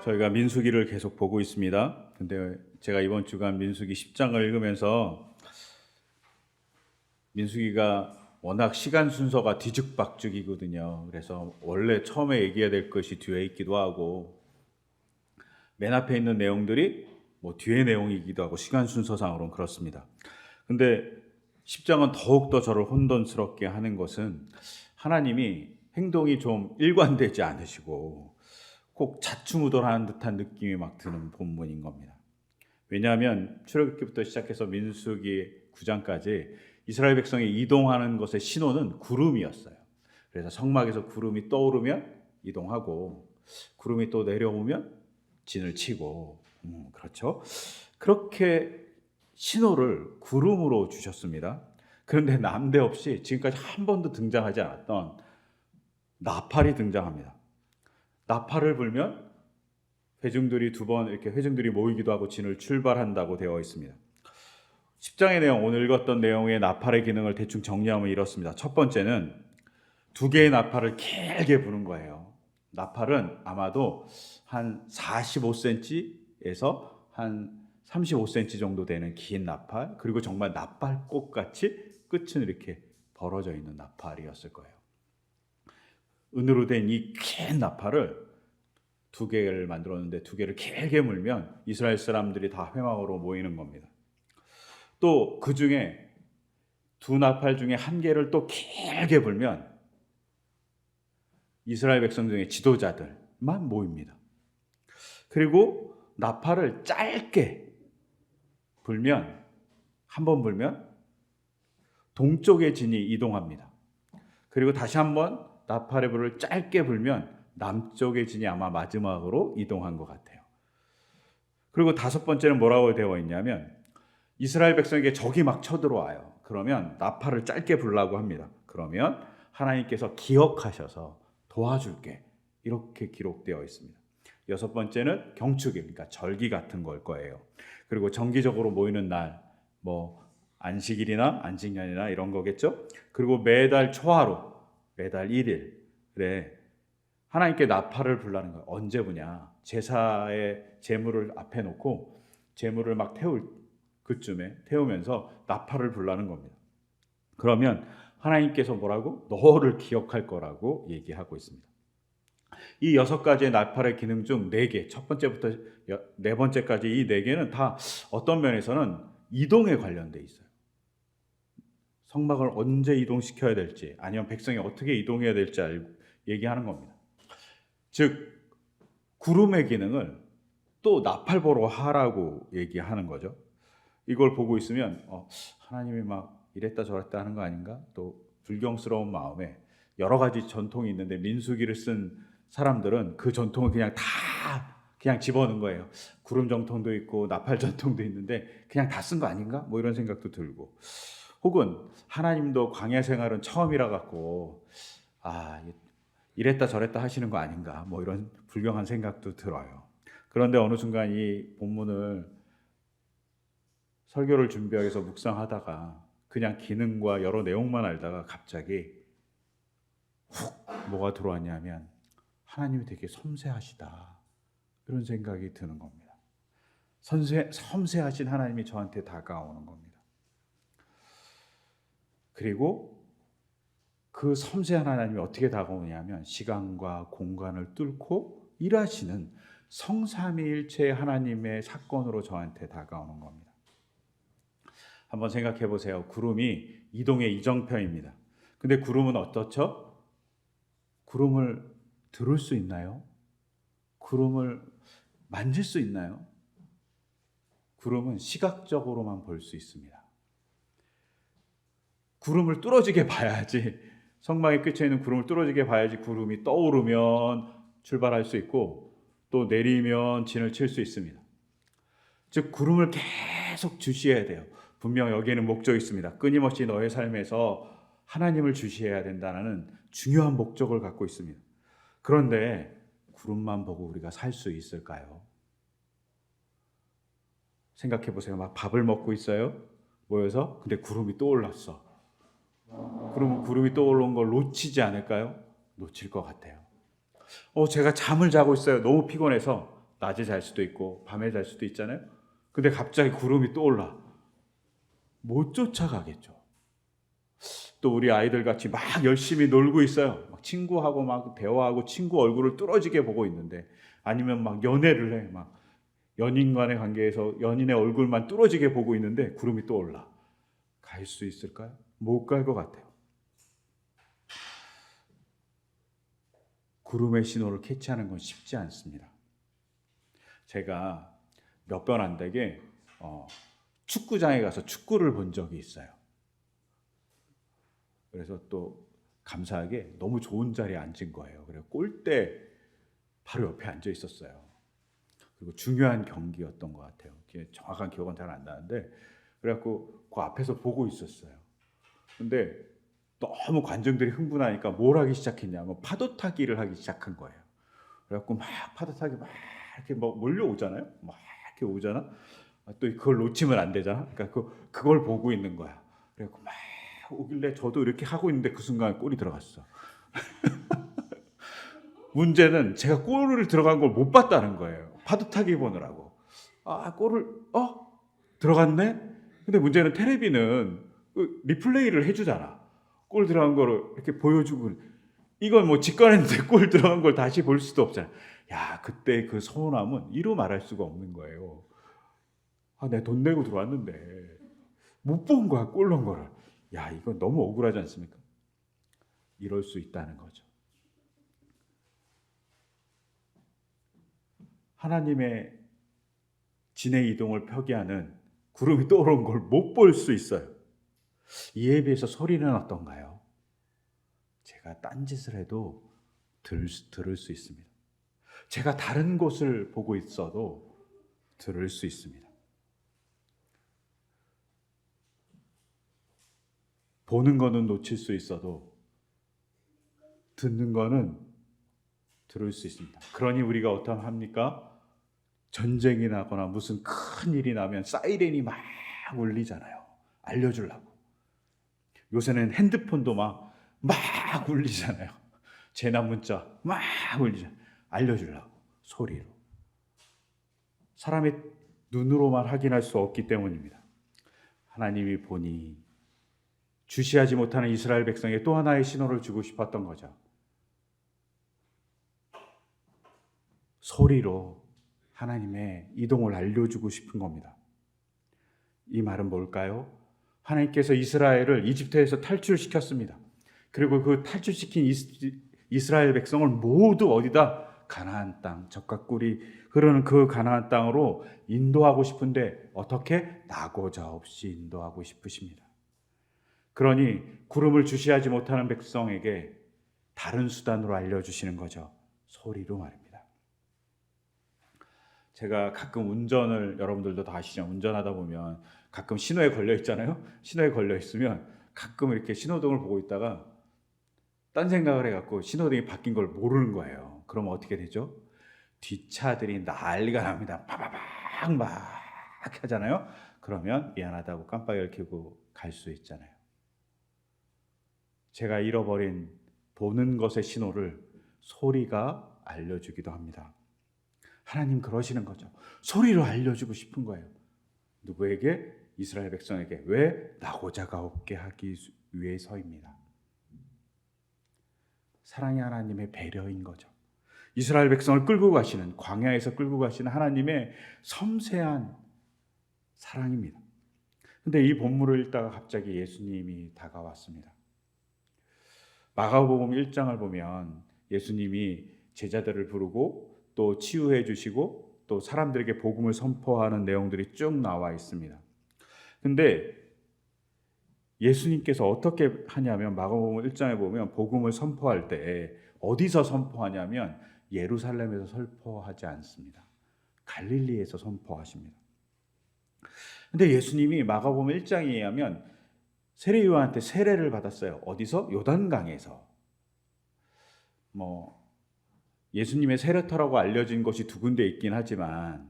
저희가 민수기를 계속 보고 있습니다. 근데 제가 이번 주간 민수기 10장을 읽으면서 민수기가 워낙 시간 순서가 뒤죽박죽이거든요. 그래서 원래 처음에 얘기해야 될 것이 뒤에 있기도 하고 맨 앞에 있는 내용들이 뭐 뒤에 내용이기도 하고 시간 순서상으로는 그렇습니다. 근데 10장은 더욱더 저를 혼돈스럽게 하는 것은 하나님이 행동이 좀 일관되지 않으시고 꼭 자충우돌하는 듯한 느낌이 막 드는 본문인 겁니다. 왜냐하면 출애굽기부터 시작해서 민수기 9장까지 이스라엘 백성이 이동하는 것의 신호는 구름이었어요. 그래서 성막에서 구름이 떠오르면 이동하고 구름이 또 내려오면 진을 치고 그렇죠. 그렇게 신호를 구름으로 주셨습니다. 그런데 난데없이 지금까지 한 번도 등장하지 않았던 나팔이 등장합니다. 나팔을 불면 회중들이 두 번 이렇게 회중들이 모이기도 하고 진을 출발한다고 되어 있습니다. 10장의 내용, 오늘 읽었던 내용의 나팔의 기능을 대충 정리하면 이렇습니다. 첫 번째는 두 개의 나팔을 길게 부는 거예요. 나팔은 아마도 한 45cm에서 한 35cm 정도 되는 긴 나팔, 그리고 정말 나팔꽃같이 끝은 이렇게 벌어져 있는 나팔이었을 거예요. 은으로 된 이 긴 나팔을 두 개를 만들었는데 두 개를 길게 물면 이스라엘 사람들이 다 회막으로 모이는 겁니다. 또 그 중에 두 나팔 중에 한 개를 또 길게 불면 이스라엘 백성 중에 지도자들만 모입니다. 그리고 나팔을 짧게 불면 한 번 불면 동쪽의 진이 이동합니다. 그리고 다시 한번 나팔의 불을 짧게 불면 남쪽의 진이 아마 마지막으로 이동한 것 같아요. 그리고 다섯 번째는 뭐라고 되어 있냐면 이스라엘 백성에게 적이 막 쳐들어와요. 그러면 나팔을 짧게 불라고 합니다. 그러면 하나님께서 기억하셔서 도와줄게, 이렇게 기록되어 있습니다. 여섯 번째는 경축일, 그러니까 절기 같은 걸 거예요. 그리고 정기적으로 모이는 날, 뭐 안식일이나 안식년이나 이런 거겠죠. 그리고 매달 초하루, 매달 1일에 하나님께 나팔을 불라는 거예요. 언제 부냐? 제사의 제물을 앞에 놓고 제물을 막 태울 그쯤에 태우면서 나팔을 불라는 겁니다. 그러면 하나님께서 뭐라고? 너를 기억할 거라고 얘기하고 있습니다. 이 여섯 가지의 나팔의 기능 중 네 개, 첫 번째부터 네 번째까지 이 네 개는 다 어떤 면에서는 이동에 관련돼 있어요. 성막을 언제 이동시켜야 될지, 아니면 백성이 어떻게 이동해야 될지 얘기하는 겁니다. 즉 구름의 기능을 또 나팔보로 하라고 얘기하는 거죠. 이걸 보고 있으면 하나님이 막 이랬다 저랬다 하는 거 아닌가? 또 불경스러운 마음에 여러 가지 전통이 있는데 민수기를 쓴 사람들은 그 전통을 그냥 집어넣은 거예요. 구름 전통도 있고 나팔 전통도 있는데 그냥 다 쓴 거 아닌가? 뭐 이런 생각도 들고, 혹은 하나님도 광야 생활은 처음이라 갖고 이랬다 저랬다 하시는 거 아닌가? 뭐 이런 불경한 생각도 들어요. 그런데 어느 순간 이 본문을 설교를 준비하기 위해서 묵상하다가 그냥 기능과 여러 내용만 알다가 갑자기 훅 뭐가 들어왔냐면 하나님이 되게 섬세하시다, 이런 생각이 드는 겁니다. 섬세하신 하나님이 저한테 다가오는 겁니다. 그리고 그 섬세한 하나님이 어떻게 다가오냐면 시간과 공간을 뚫고 일하시는 성삼위일체 하나님의 사건으로 저한테 다가오는 겁니다. 한번 생각해 보세요. 구름이 이동의 이정표입니다. 근데 구름은 어떻죠? 구름을 들을 수 있나요? 구름을 만질 수 있나요? 구름은 시각적으로만 볼 수 있습니다. 구름을 뚫어지게 봐야지, 성막의 끝에 있는 구름을 뚫어지게 봐야지 구름이 떠오르면 출발할 수 있고 또 내리면 진을 칠 수 있습니다. 즉 구름을 계속 주시해야 돼요. 분명 여기에는 목적이 있습니다. 끊임없이 너의 삶에서 하나님을 주시해야 된다는 중요한 목적을 갖고 있습니다. 그런데 구름만 보고 우리가 살 수 있을까요? 생각해 보세요. 막 밥을 먹고 있어요, 모여서. 근데 구름이 떠올랐어. 그러면 구름이 떠오른 걸 놓치지 않을까요? 놓칠 것 같아요. 제가 잠을 자고 있어요. 너무 피곤해서 낮에 잘 수도 있고 밤에 잘 수도 있잖아요. 근데 갑자기 구름이 떠올라. 못 쫓아가겠죠. 또 우리 아이들 같이 막 열심히 놀고 있어요. 막 친구하고 막 대화하고 친구 얼굴을 뚫어지게 보고 있는데, 아니면 막 연애를 해. 막 연인 간의 관계에서 연인의 얼굴만 뚫어지게 보고 있는데 구름이 떠올라. 갈 수 있을까요? 못 갈 것 같아요. 구름의 신호를 캐치하는 건 쉽지 않습니다. 제가 몇 번 안 되게 축구장에 가서 축구를 본 적이 있어요. 그래서 또 감사하게 너무 좋은 자리에 앉은 거예요. 그래서 골대 바로 옆에 앉아 있었어요. 그리고 중요한 경기였던 것 같아요. 정확한 기억은 잘 안 나는데, 그래갖고 그 앞에서 보고 있었어요. 근데 너무 관중들이 흥분하니까 뭘 하기 시작했냐면 파도 타기를 하기 시작한 거예요. 그래갖고 막 파도 타기 막 이렇게 막 몰려오잖아요. 막 이렇게 오잖아. 또 그걸 놓치면 안 되잖아. 그러니까 그걸 보고 있는 거야. 그래갖고 막 오길래 저도 이렇게 하고 있는데 그 순간 골이 들어갔어. 문제는 제가 골을 들어간 걸 못 봤다는 거예요. 파도 타기 보느라고. 골을 들어갔네? 근데 문제는 테레비는 리플레이를 해주잖아. 골 들어간 거를 이렇게 보여주고, 이건 뭐 직관했는데 골 들어간 걸 다시 볼 수도 없잖아. 야, 그때 그 서운함은 이루 말할 수가 없는 거예요. 내가 돈 내고 들어왔는데 못 본 거야, 골 넣은 거를. 야, 이건 너무 억울하지 않습니까? 이럴 수 있다는 거죠. 하나님의 진의 이동을 표기하는 구름이 떠오른 걸 못 볼 수 있어요. 이에 비해서 소리는 어떤가요? 제가 딴짓을 해도 들을 수 있습니다. 제가 다른 곳을 보고 있어도 들을 수 있습니다. 보는 거는 놓칠 수 있어도 듣는 거는 들을 수 있습니다. 그러니 우리가 어떡합니까? 전쟁이 나거나 무슨 큰 일이 나면 사이렌이 막 울리잖아요. 알려주려고. 요새는 핸드폰도 막 울리잖아요. 재난 문자 막 울리잖아요. 알려주려고, 소리로. 사람이 눈으로만 확인할 수 없기 때문입니다. 하나님이 보니 주시하지 못하는 이스라엘 백성에 또 하나의 신호를 주고 싶었던 거죠. 소리로 하나님의 이동을 알려주고 싶은 겁니다. 이 말은 뭘까요? 하나님께서 이스라엘을 이집트에서 탈출시켰습니다. 그리고 그 탈출시킨 이스라엘 백성을 모두 어디다? 가나안 땅, 젖과 꿀이 흐르는 그 가나안 땅으로 인도하고 싶은데 어떻게? 낙오자 없이 인도하고 싶으십니다. 그러니 구름을 주시하지 못하는 백성에게 다른 수단으로 알려주시는 거죠. 소리로 말입니다. 제가 가끔 운전을, 여러분들도 다 아시죠? 운전하다 보면 가끔 신호에 걸려 있잖아요. 신호에 걸려 있으면 가끔 이렇게 신호등을 보고 있다가 딴 생각을 해갖고 신호등이 바뀐 걸 모르는 거예요. 그러면 어떻게 되죠? 뒷차들이 난리가 납니다. 빠바박 막 하잖아요. 그러면 미안하다고 깜빡이를 켜고 갈 수 있잖아요. 제가 잃어버린 보는 것의 신호를 소리가 알려주기도 합니다. 하나님 그러시는 거죠. 소리로 알려주고 싶은 거예요. 누구에게? 이스라엘 백성에게. 왜? 낙오자가 없게 하기 위해서입니다. 사랑의 하나님의 배려인 거죠. 이스라엘 백성을 끌고 가시는, 광야에서 끌고 가시는 하나님의 섬세한 사랑입니다. 근데 이 본문을 읽다가 갑자기 예수님이 다가왔습니다. 마가복음 1장을 보면 예수님이 제자들을 부르고 또 치유해 주시고 또 사람들에게 복음을 선포하는 내용들이 쭉 나와 있습니다. 근데 예수님께서 어떻게 하냐면 마가복음 1장에 보면 복음을 선포할 때 어디서 선포하냐면 예루살렘에서 선포하지 않습니다. 갈릴리에서 선포하십니다. 근데 예수님이 마가복음 1장에 의하면 세례요한한테 세례를 받았어요. 어디서? 요단강에서. 예수님의 세례터라고 알려진 것이 두 군데 있긴 하지만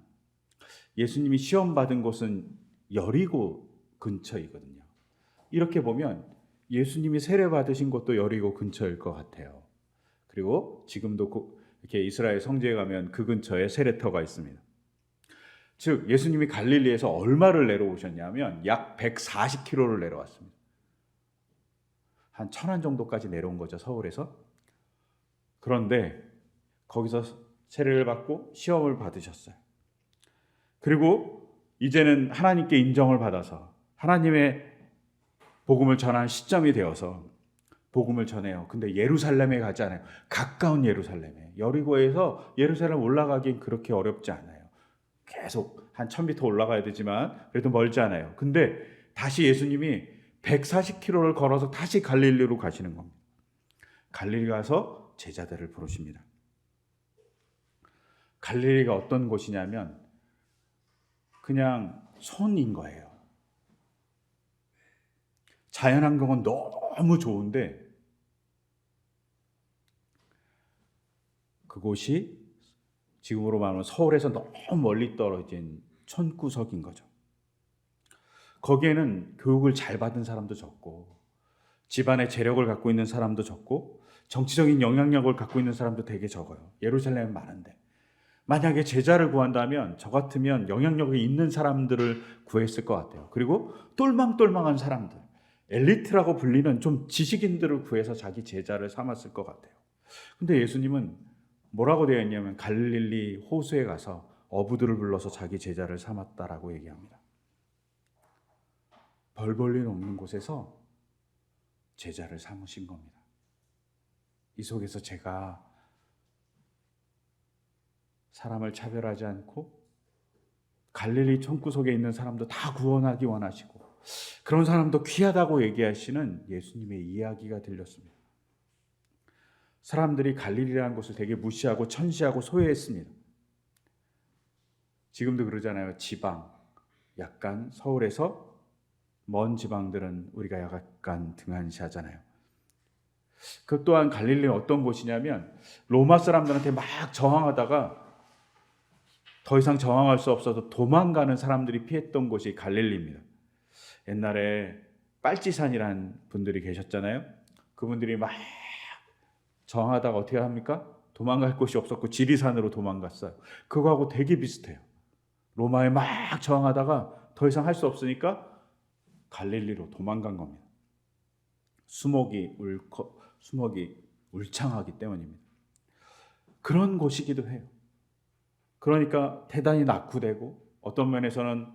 예수님이 시험 받은 곳은 여리고 근처이거든요. 이렇게 보면 예수님이 세례 받으신 곳도 여리고 근처일 것 같아요. 그리고 지금도 이렇게 이스라엘 성지에 가면 그 근처에 세레터가 있습니다. 즉 예수님이 갈릴리에서 얼마를 내려오셨냐면 약 140km를 내려왔습니다. 한 1000안 정도까지 내려온 거죠, 서울에서. 그런데 거기서 세례를 받고 시험을 받으셨어요. 그리고 이제는 하나님께 인정을 받아서 하나님의 복음을 전하는 시점이 되어서 복음을 전해요. 근데 예루살렘에 가지 않아요. 가까운 예루살렘에. 여리고에서 예루살렘 올라가긴 그렇게 어렵지 않아요. 계속 한 1000m 올라가야 되지만 그래도 멀지 않아요. 근데 다시 예수님이 140km를 걸어서 다시 갈릴리로 가시는 겁니다. 갈릴리 가서 제자들을 부르십니다. 갈릴리가 어떤 곳이냐면 그냥 손인 거예요. 자연환경은 너무 좋은데 그곳이 지금으로 말하면 서울에서 너무 멀리 떨어진 촌구석인 거죠. 거기에는 교육을 잘 받은 사람도 적고 집안의 재력을 갖고 있는 사람도 적고 정치적인 영향력을 갖고 있는 사람도 되게 적어요. 예루살렘은 많은데 만약에 제자를 구한다면 저 같으면 영향력이 있는 사람들을 구했을 것 같아요. 그리고 똘망똘망한 사람들, 엘리트라고 불리는 좀 지식인들을 구해서 자기 제자를 삼았을 것 같아요. 근데 예수님은 뭐라고 되어 있냐면 갈릴리 호수에 가서 어부들을 불러서 자기 제자를 삼았다라고 얘기합니다. 벌 볼 일 없는 곳에서 제자를 삼으신 겁니다. 이 속에서 제가 사람을 차별하지 않고 갈릴리 촌구석에 있는 사람도 다 구원하기 원하시고 그런 사람도 귀하다고 얘기하시는 예수님의 이야기가 들렸습니다. 사람들이 갈릴리라는 곳을 되게 무시하고 천시하고 소외했습니다. 지금도 그러잖아요. 지방, 약간 서울에서 먼 지방들은 우리가 약간 등한시하잖아요. 그 또한 갈릴리는 어떤 곳이냐면 로마 사람들한테 막 저항하다가 더 이상 저항할 수 없어서 도망가는 사람들이 피했던 곳이 갈릴리입니다. 옛날에 빨치산이라는 분들이 계셨잖아요. 그분들이 막 저항하다가 어떻게 합니까? 도망갈 곳이 없었고 지리산으로 도망갔어요. 그거하고 되게 비슷해요. 로마에 막 저항하다가 더 이상 할 수 없으니까 갈릴리로 도망간 겁니다. 수목이 울창하기 때문입니다. 그런 곳이기도 해요. 그러니까 대단히 낙후되고 어떤 면에서는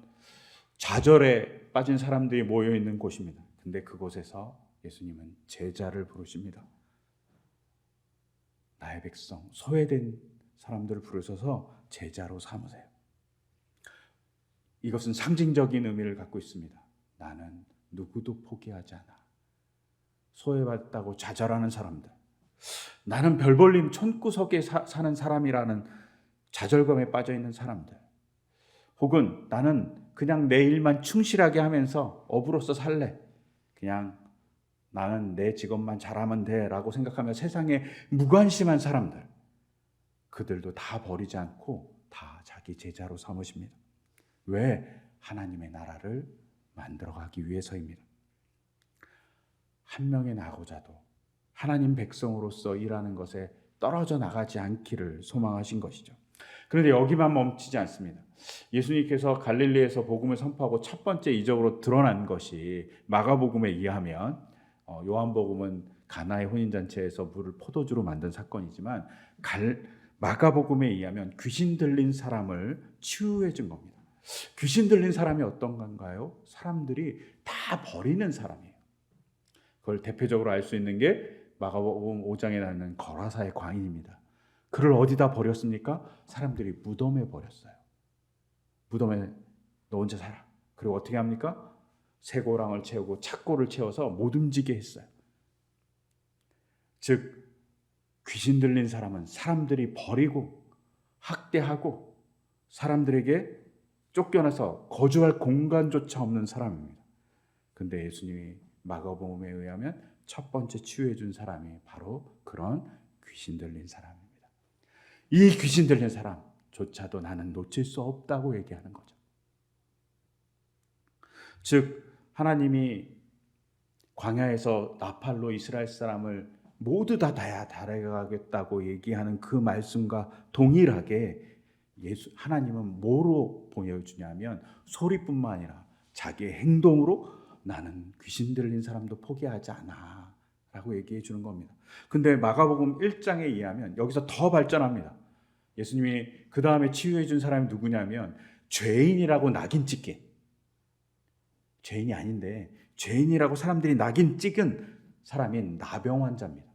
좌절에 빠진 사람들이 모여 있는 곳입니다. 근데 그곳에서 예수님은 제자를 부르십니다. 나의 백성, 소외된 사람들을 부르셔서 제자로 삼으세요. 이것은 상징적인 의미를 갖고 있습니다. 나는 누구도 포기하지 않아. 소외받았다고 좌절하는 사람들, 나는 별볼림 촌구석에 사는 사람이라는 좌절감에 빠져있는 사람들, 혹은 나는 그냥 내 일만 충실하게 하면서 어부로서 살래, 그냥 나는 내 직업만 잘하면 돼 라고 생각하며 세상에 무관심한 사람들, 그들도 다 버리지 않고 다 자기 제자로 삼으십니다. 왜? 하나님의 나라를 만들어가기 위해서입니다. 한 명의 낙오자도 하나님 백성으로서 일하는 것에 떨어져 나가지 않기를 소망하신 것이죠. 그런데 여기만 멈추지 않습니다. 예수님께서 갈릴리에서 복음을 선포하고 첫 번째 이적으로 드러난 것이 마가복음에 의하면 요한복음은 가나의 혼인잔치에서 물을 포도주로 만든 사건이지만 마가복음에 의하면 귀신 들린 사람을 치유해 준 겁니다. 귀신 들린 사람이 어떤 건가요? 사람들이 다 버리는 사람이에요. 그걸 대표적으로 알 수 있는 게 마가복음 5장에 나오는 거라사의 광인입니다. 그를 어디다 버렸습니까? 사람들이 무덤에 버렸어요. 무덤에 너 혼자 살아. 그리고 어떻게 합니까? 쇠고랑을 채우고 착고를 채워서 못 움직이게 했어요. 즉 귀신 들린 사람은 사람들이 버리고 학대하고 사람들에게 쫓겨나서 거주할 공간조차 없는 사람입니다. 근데 예수님이 마가복음에 의하면 첫 번째 치유해 준 사람이 바로 그런 귀신 들린 사람입니다. 이 귀신 들린 사람조차도 나는 놓칠 수 없다고 얘기하는 거죠. 즉 하나님이 광야에서 나팔로 이스라엘 사람을 모두 다 달아가겠다고 얘기하는 그 말씀과 동일하게 하나님은 뭐로 보여주냐면 소리뿐만 아니라 자기의 행동으로 나는 귀신 들린 사람도 포기하지 않아 라고 얘기해 주는 겁니다. 근데 마가복음 1장에 의하면 여기서 더 발전합니다. 예수님이 그 다음에 치유해 준 사람이 누구냐면 죄인이라고 낙인 찍힌, 죄인이 아닌데 죄인이라고 사람들이 낙인 찍은 사람인 나병 환자입니다.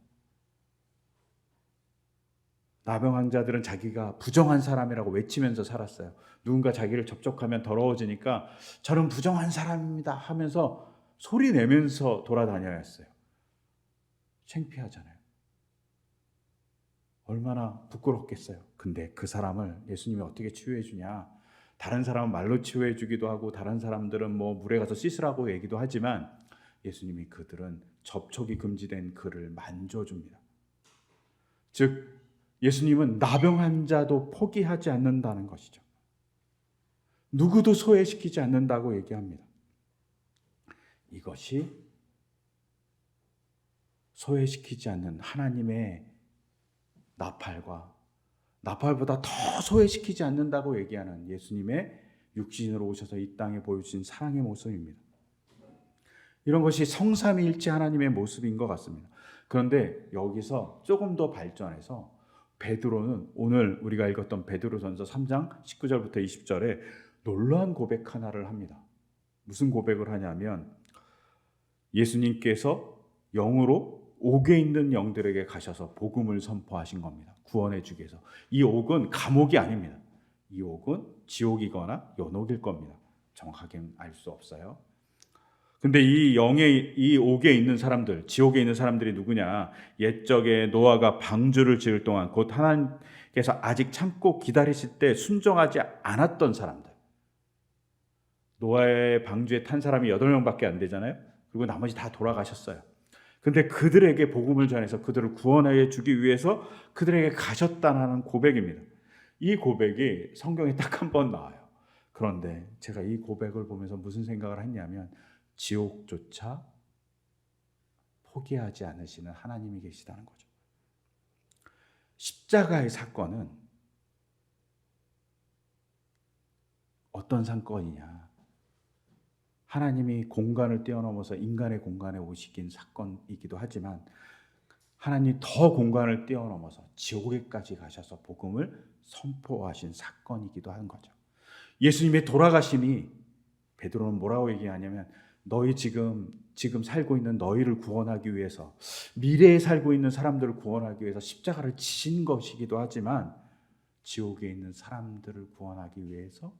나병 환자들은 자기가 부정한 사람이라고 외치면서 살았어요. 누군가 자기를 접촉하면 더러워지니까 저는 부정한 사람입니다 하면서 소리 내면서 돌아다녀야 했어요. 창피하잖아요. 얼마나 부끄럽겠어요. 근데 그 사람을 예수님이 어떻게 치유해 주냐? 다른 사람은 말로 치유해 주기도 하고 다른 사람들은 뭐 물에 가서 씻으라고 얘기도 하지만 예수님이 그들은 접촉이 금지된 그를 만져줍니다. 즉 예수님은 나병 환자도 포기하지 않는다는 것이죠. 누구도 소외시키지 않는다고 얘기합니다. 이것이 소외시키지 않는 하나님의 나팔보다 더 소외시키지 않는다고 얘기하는 예수님의 육신으로 오셔서 이 땅에 보여주신 사랑의 모습입니다. 이런 것이 성삼위일체 하나님의 모습인 것 같습니다. 그런데 여기서 조금 더 발전해서 베드로는 오늘 우리가 읽었던 베드로전서 3장 19절부터 20절에 놀라운 고백 하나를 합니다. 무슨 고백을 하냐면 예수님께서 영으로 옥에 있는 영들에게 가셔서 복음을 선포하신 겁니다. 구원해 주기 위해서. 이 옥은 감옥이 아닙니다. 이 옥은 지옥이거나 연옥일 겁니다. 정확하게는 알 수 없어요. 근데 이 옥에 있는 사람들, 지옥에 있는 사람들이 누구냐? 옛적에 노아가 방주를 지을 동안 곧 하나님께서 아직 참고 기다리실 때 순종하지 않았던 사람들. 노아의 방주에 탄 사람이 8명밖에 안 되잖아요. 그리고 나머지 다 돌아가셨어요. 근데 그들에게 복음을 전해서 그들을 구원해 주기 위해서 그들에게 가셨다는 고백입니다. 이 고백이 성경에 딱 한 번 나와요. 그런데 제가 이 고백을 보면서 무슨 생각을 했냐면 지옥조차 포기하지 않으시는 하나님이 계시다는 거죠. 십자가의 사건은 어떤 사건이냐? 하나님이 공간을 뛰어넘어서 인간의 공간에 오시긴 사건이기도 하지만 하나님이 더 공간을 뛰어넘어서 지옥에까지 가셔서 복음을 선포하신 사건이기도 한 거죠. 예수님의 돌아가심이 베드로는 뭐라고 얘기하냐면 너희 지금 살고 있는 너희를 구원하기 위해서 미래에 살고 있는 사람들을 구원하기 위해서 십자가를 지신 것이기도 하지만 지옥에 있는 사람들을 구원하기 위해서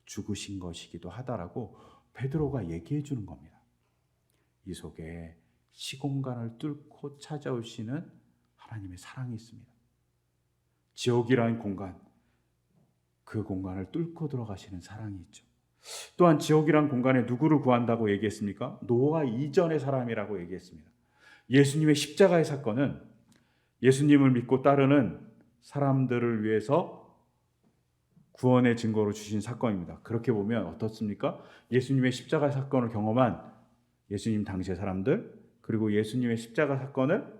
죽으신 것이기도 하다라고 베드로가 얘기해 주는 겁니다. 이 속에 시공간을 뚫고 찾아오시는 하나님의 사랑이 있습니다. 지옥이라는 공간, 그 공간을 뚫고 들어가시는 사랑이 있죠. 또한 지옥이란 공간에 누구를 구한다고 얘기했습니까? 노아 이전의 사람이라고 얘기했습니다. 예수님의 십자가의 사건은 예수님을 믿고 따르는 사람들을 위해서 구원의 증거로 주신 사건입니다. 그렇게 보면 어떻습니까? 예수님의 십자가 사건을 경험한 예수님 당시의 사람들, 그리고 예수님의 십자가 사건을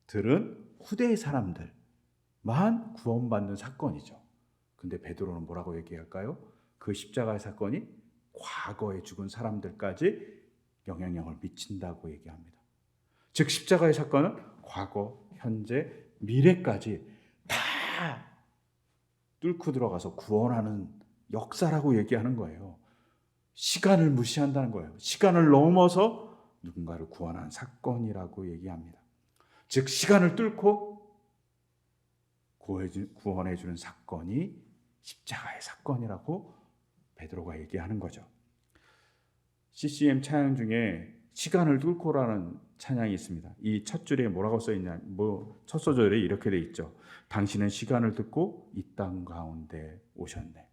들은 후대의 사람들만 구원받는 사건이죠. 근데 베드로는 뭐라고 얘기할까요? 그 십자가의 사건이 과거에 죽은 사람들까지 영향력을 미친다고 얘기합니다. 즉 십자가의 사건은 과거, 현재, 미래까지 다 뚫고 들어가서 구원하는 역사라고 얘기하는 거예요. 시간을 무시한다는 거예요. 시간을 넘어서 누군가를 구원하는 사건이라고 얘기합니다. 즉 시간을 뚫고 구원해 주는 사건이 십자가의 사건이라고 베드로가 얘기하는 거죠. CCM 찬양 중에 시간을 뚫고라는 찬양이 있습니다. 이 첫 줄에 뭐라고 써 있냐? 첫 소절에 이렇게 돼 있죠. 당신은 시간을 뚫고 이 땅 가운데 오셨네.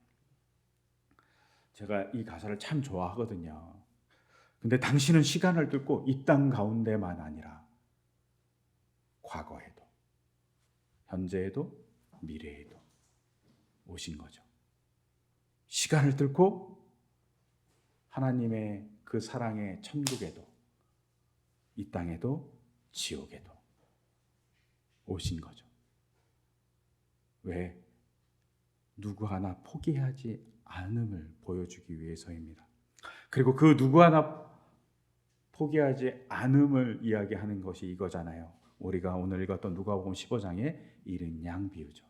제가 이 가사를 참 좋아하거든요. 근데 당신은 시간을 뚫고 이 땅 가운데만 아니라 과거에도, 현재에도, 미래에도 오신 거죠. 시간을 뚫고 하나님의 그 사랑의 천국에도, 이 땅에도, 지옥에도 오신 거죠. 왜? 누구 하나 포기하지 않음을 보여주기 위해서입니다. 그리고 그 누구 하나 포기하지 않음을 이야기하는 것이 이거잖아요. 우리가 오늘 읽었던 누가복음 15장의 잃은 양 비유죠.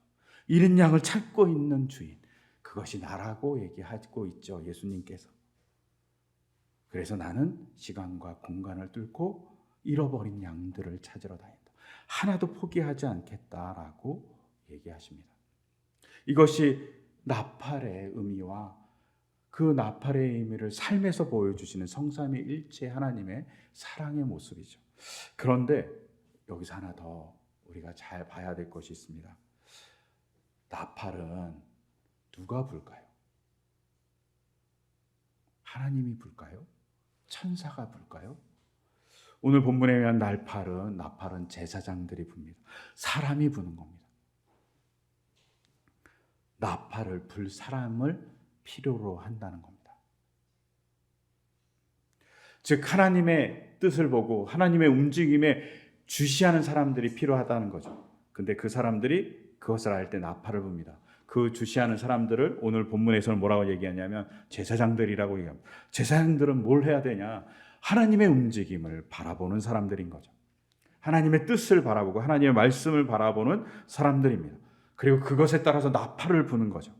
잃은 양을 찾고 있는 주인, 그것이 나라고 얘기하고 있죠, 예수님께서. 그래서 나는 시간과 공간을 뚫고 잃어버린 양들을 찾으러 다닌다. 하나도 포기하지 않겠다라고 얘기하십니다. 이것이 나팔의 의미와 그 나팔의 의미를 삶에서 보여주시는 성삼위일체 하나님의 사랑의 모습이죠. 그런데 여기서 하나 더 우리가 잘 봐야 될 것이 있습니다. 나팔은 누가 불까요? 하나님이 불까요? 천사가 불까요? 오늘 본문에 의한 나팔은 제사장들이 붑니다. 사람이 부는 겁니다. 나팔을 불 사람을 필요로 한다는 겁니다. 즉 하나님의 뜻을 보고 하나님의 움직임에 주시하는 사람들이 필요하다는 거죠. 근데 그 사람들이 그것을 알 때 나팔을 붑니다. 그 주시하는 사람들을 오늘 본문에서는 뭐라고 얘기하냐면 제사장들이라고 얘기합니다. 제사장들은 뭘 해야 되냐? 하나님의 움직임을 바라보는 사람들인 거죠. 하나님의 뜻을 바라보고 하나님의 말씀을 바라보는 사람들입니다. 그리고 그것에 따라서 나팔을 부는 거죠.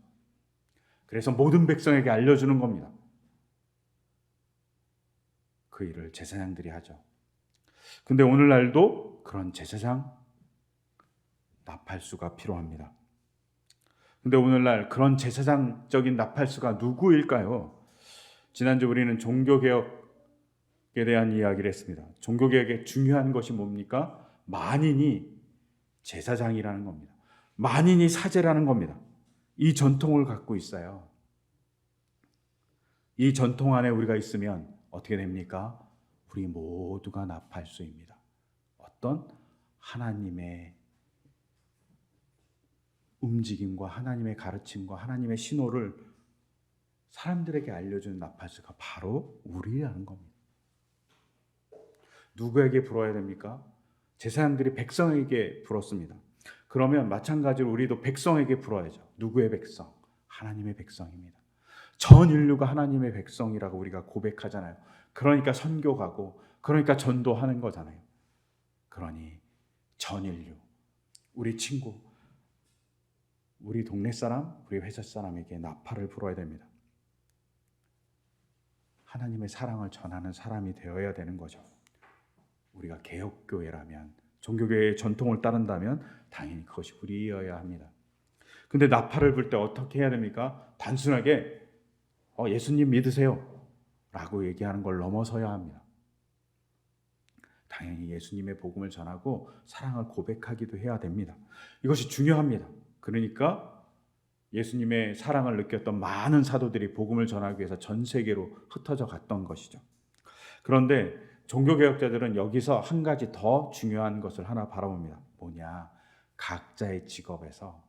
그래서 모든 백성에게 알려주는 겁니다. 그 일을 제사장들이 하죠. 근데 오늘날도 그런 제사장 나팔수가 필요합니다. 근데 오늘날 그런 제사장적인 나팔수가 누구일까요? 지난주 우리는 종교개혁에 대한 이야기를 했습니다. 종교개혁의 중요한 것이 뭡니까? 만인이 제사장이라는 겁니다. 만인이 사제라는 겁니다. 이 전통을 갖고 있어요. 이 전통 안에 우리가 있으면 어떻게 됩니까? 우리 모두가 나팔수입니다. 어떤 하나님의 움직임과 하나님의 가르침과 하나님의 신호를 사람들에게 알려주는 나팔수가 바로 우리라는 겁니다. 누구에게 불어야 됩니까? 제사장들이 백성에게 불었습니다. 그러면 마찬가지로 우리도 백성에게 불어야죠. 누구의 백성? 하나님의 백성입니다. 전 인류가 하나님의 백성이라고 우리가 고백하잖아요. 그러니까 선교 가고 그러니까 전도하는 거잖아요. 그러니 전 인류, 우리 친구, 우리 동네 사람, 우리 회사 사람에게 나팔을 불어야 됩니다. 하나님의 사랑을 전하는 사람이 되어야 되는 거죠. 우리가 개혁교회라면, 종교교회의 전통을 따른다면 당연히 그것이 우리여야 합니다. 근데 나팔을 불 때 어떻게 해야 됩니까? 단순하게 예수님 믿으세요 라고 얘기하는 걸 넘어서야 합니다. 당연히 예수님의 복음을 전하고 사랑을 고백하기도 해야 됩니다. 이것이 중요합니다. 그러니까 예수님의 사랑을 느꼈던 많은 사도들이 복음을 전하기 위해서 전 세계로 흩어져 갔던 것이죠. 그런데 종교개혁자들은 여기서 한 가지 더 중요한 것을 하나 바라봅니다. 뭐냐? 각자의 직업에서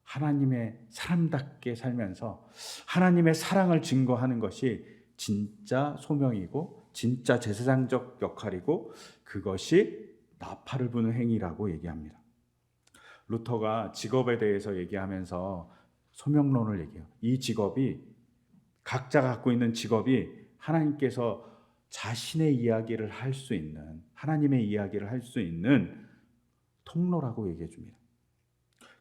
하나님의 사람답게 살면서 하나님의 사랑을 증거하는 것이 진짜 소명이고 진짜 제사장적 역할이고 그것이 나팔을 부는 행위라고 얘기합니다. 루터가 직업에 대해서 얘기하면서 소명론을 얘기해요. 이 직업이 각자 갖고 있는 직업이 하나님께서 자신의 이야기를 할 수 있는 하나님의 이야기를 할 수 있는 통로라고 얘기해 줍니다.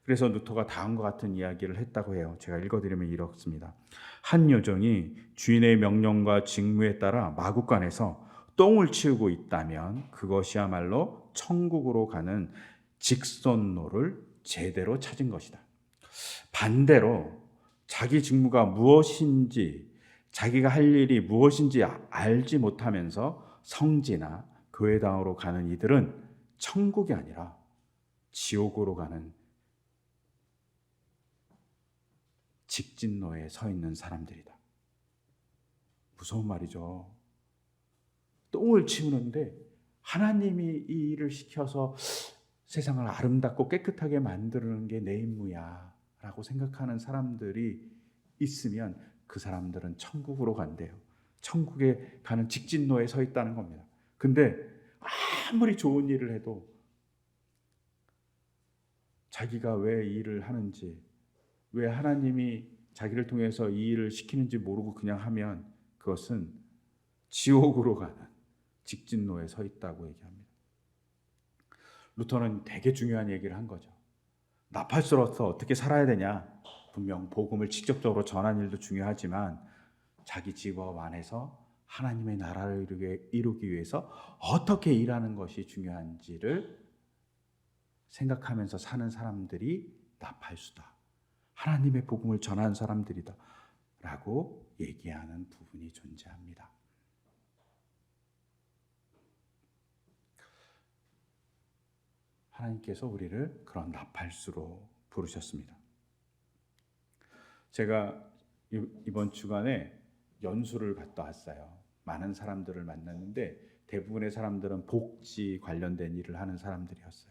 그래서 루터가 다음과 같은 이야기를 했다고 해요. 제가 읽어드리면 이렇습니다. 한 요정이 주인의 명령과 직무에 따라 마구간에서 똥을 치우고 있다면 그것이야말로 천국으로 가는 직선로를 제대로 찾은 것이다. 반대로 자기 직무가 무엇인지 자기가 할 일이 무엇인지 알지 못하면서 성지나 교회당으로 가는 이들은 천국이 아니라 지옥으로 가는 직진로에 서 있는 사람들이다. 무서운 말이죠. 똥을 치우는데 하나님이 이 일을 시켜서 세상을 아름답고 깨끗하게 만드는 게 내 임무야 라고 생각하는 사람들이 있으면 그 사람들은 천국으로 간대요. 천국에 가는 직진로에 서 있다는 겁니다. 근데 아무리 좋은 일을 해도 자기가 왜 이 일을 하는지, 왜 하나님이 자기를 통해서 이 일을 시키는지 모르고 그냥 하면 그것은 지옥으로 가는 직진로에 서 있다고 얘기합니다. 루터는 되게 중요한 얘기를 한 거죠. 나팔수로서 어떻게 살아야 되냐? 분명 복음을 직접적으로 전하는 일도 중요하지만 자기 직업 안에서 하나님의 나라를 이루기 위해서 어떻게 일하는 것이 중요한지를 생각하면서 사는 사람들이 나팔수다. 하나님의 복음을 전하는 사람들이다. 라고 얘기하는 부분이 존재합니다. 하나님께서 우리를 그런 나팔수로 부르셨습니다. 제가 이번 주간에 연수를 갔다 왔어요. 많은 사람들을 만났는데 대부분의 사람들은 복지 관련된 일을 하는 사람들이었어요.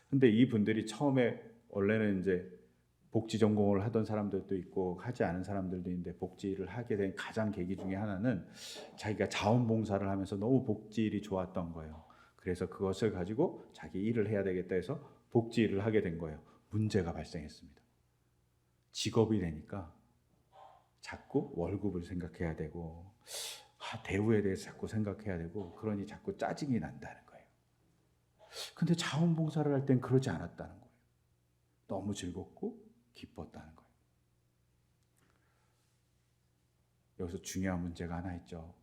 근데 이 분들이 처음에 원래는 이제 복지 전공을 하던 사람들도 있고 하지 않은 사람들도 있는데 복지를 하게 된 가장 계기 중에 하나는 자기가 자원봉사를 하면서 너무 복지일이 좋았던 거예요. 그래서 그것을 가지고 자기 일을 해야 되겠다 해서 복지 일을 하게 된 거예요. 문제가 발생했습니다. 직업이 되니까 자꾸 월급을 생각해야 되고 대우에 대해서 자꾸 생각해야 되고 그러니 자꾸 짜증이 난다는 거예요. 근데 자원봉사를 할 땐 그러지 않았다는 거예요. 너무 즐겁고 기뻤다는 거예요. 여기서 중요한 문제가 하나 있죠.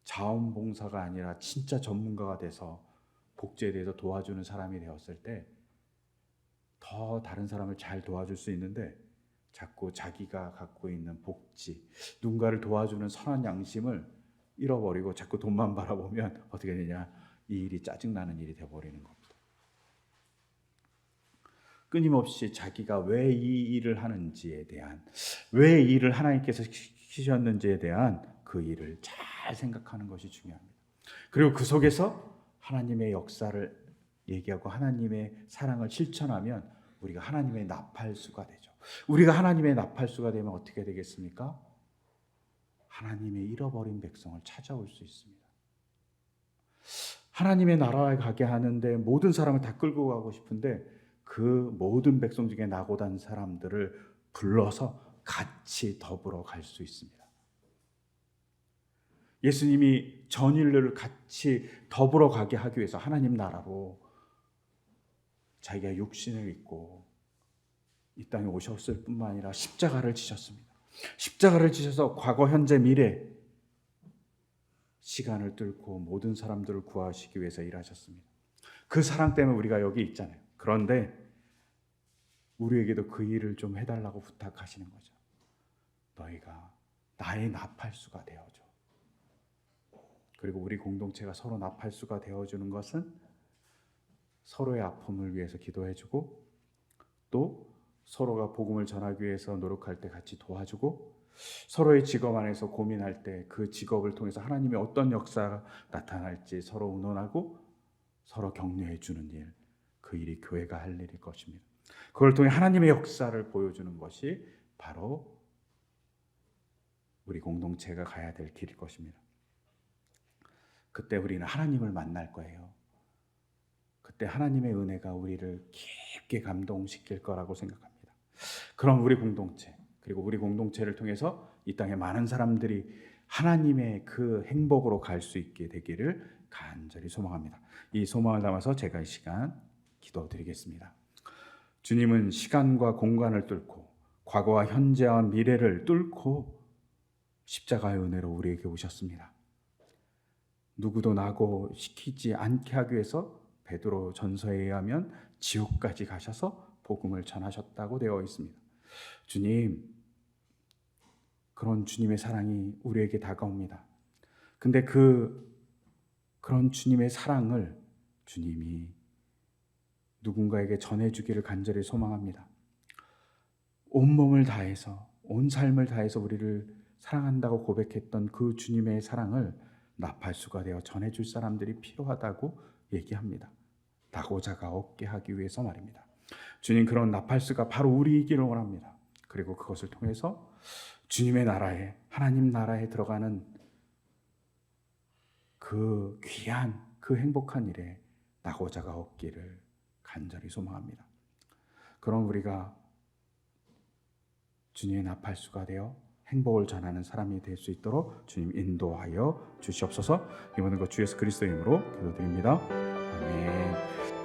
자원봉사가 아니라 진짜 전문가가 돼서 복지에 대해서 도와주는 사람이 되었을 때 더 다른 사람을 잘 도와줄 수 있는데 자꾸 자기가 갖고 있는 복지, 누군가를 도와주는 선한 양심을 잃어버리고 자꾸 돈만 바라보면 어떻게 되냐? 이 일이 짜증나는 일이 되어버리는 겁니다. 끊임없이 자기가 왜 이 일을 하는지에 대한, 왜 이 일을 하나님께서 시키셨는지에 대한 그 일을 잘 생각하는 것이 중요합니다. 그리고 그 속에서 하나님의 역사를 얘기하고 하나님의 사랑을 실천하면 우리가 하나님의 나팔수가 되죠. 우리가 하나님의 나팔수가 되면 어떻게 되겠습니까? 하나님의 잃어버린 백성을 찾아올 수 있습니다. 하나님의 나라에 가게 하는데 모든 사람을 다 끌고 가고 싶은데 그 모든 백성 중에 낙오된 사람들을 불러서 같이 더불어 갈 수 있습니다. 예수님이 전 인류를 같이 더불어 가게 하기 위해서 하나님 나라로 자기가 육신을 입고 이 땅에 오셨을 뿐만 아니라 십자가를 지셨습니다. 십자가를 지셔서 과거, 현재, 미래 시간을 뚫고 모든 사람들을 구하시기 위해서 일하셨습니다. 그 사랑 때문에 우리가 여기 있잖아요. 그런데 우리에게도 그 일을 좀 해달라고 부탁하시는 거죠. 너희가 나의 나팔수가 되어줘. 그리고 우리 공동체가 서로 나팔수가 되어주는 것은 서로의 아픔을 위해서 기도해주고 또 서로가 복음을 전하기 위해서 노력할 때 같이 도와주고 서로의 직업 안에서 고민할 때 그 직업을 통해서 하나님의 어떤 역사가 나타날지 서로 의논하고 서로 격려해 주는 일, 그 일이 교회가 할 일일 것입니다. 그걸 통해 하나님의 역사를 보여주는 것이 바로 우리 공동체가 가야 될 길일 것입니다. 그때 우리는 하나님을 만날 거예요. 그때 하나님의 은혜가 우리를 깊게 감동시킬 거라고 생각합니다. 그럼 우리 공동체, 그리고 우리 공동체를 통해서 이 땅에 많은 사람들이 하나님의 그 행복으로 갈 수 있게 되기를 간절히 소망합니다. 이 소망을 담아서 제가 이 시간 기도드리겠습니다. 주님은 시간과 공간을 뚫고 과거와 현재와 미래를 뚫고 십자가의 은혜로 우리에게 오셨습니다. 누구도 낙오시키지 않게 하기 위해서 베드로 전서에 의하면 지옥까지 가셔서 복음을 전하셨다고 되어 있습니다. 주님, 그런 주님의 사랑이 우리에게 다가옵니다. 근데 그런 주님의 사랑을 주님이 누군가에게 전해주기를 간절히 소망합니다. 온몸을 다해서, 온 삶을 다해서 우리를 사랑한다고 고백했던 그 주님의 사랑을 나팔수가 되어 전해줄 사람들이 필요하다고 얘기합니다. 낙오자가 없게 하기 위해서 말입니다. 주님, 그런 나팔수가 바로 우리이기를 원합니다. 그리고 그것을 통해서 주님의 나라에, 하나님 나라에 들어가는 그 귀한, 그 행복한 일에 낙오자가 없기를 간절히 소망합니다. 그럼 우리가 주님의 나팔수가 되어 행복을 전하는 사람이 될 수 있도록 주님 인도하여 주시옵소서. 이 모든 것 주 예수 그리스도의 이름으로 기도드립니다. 아멘.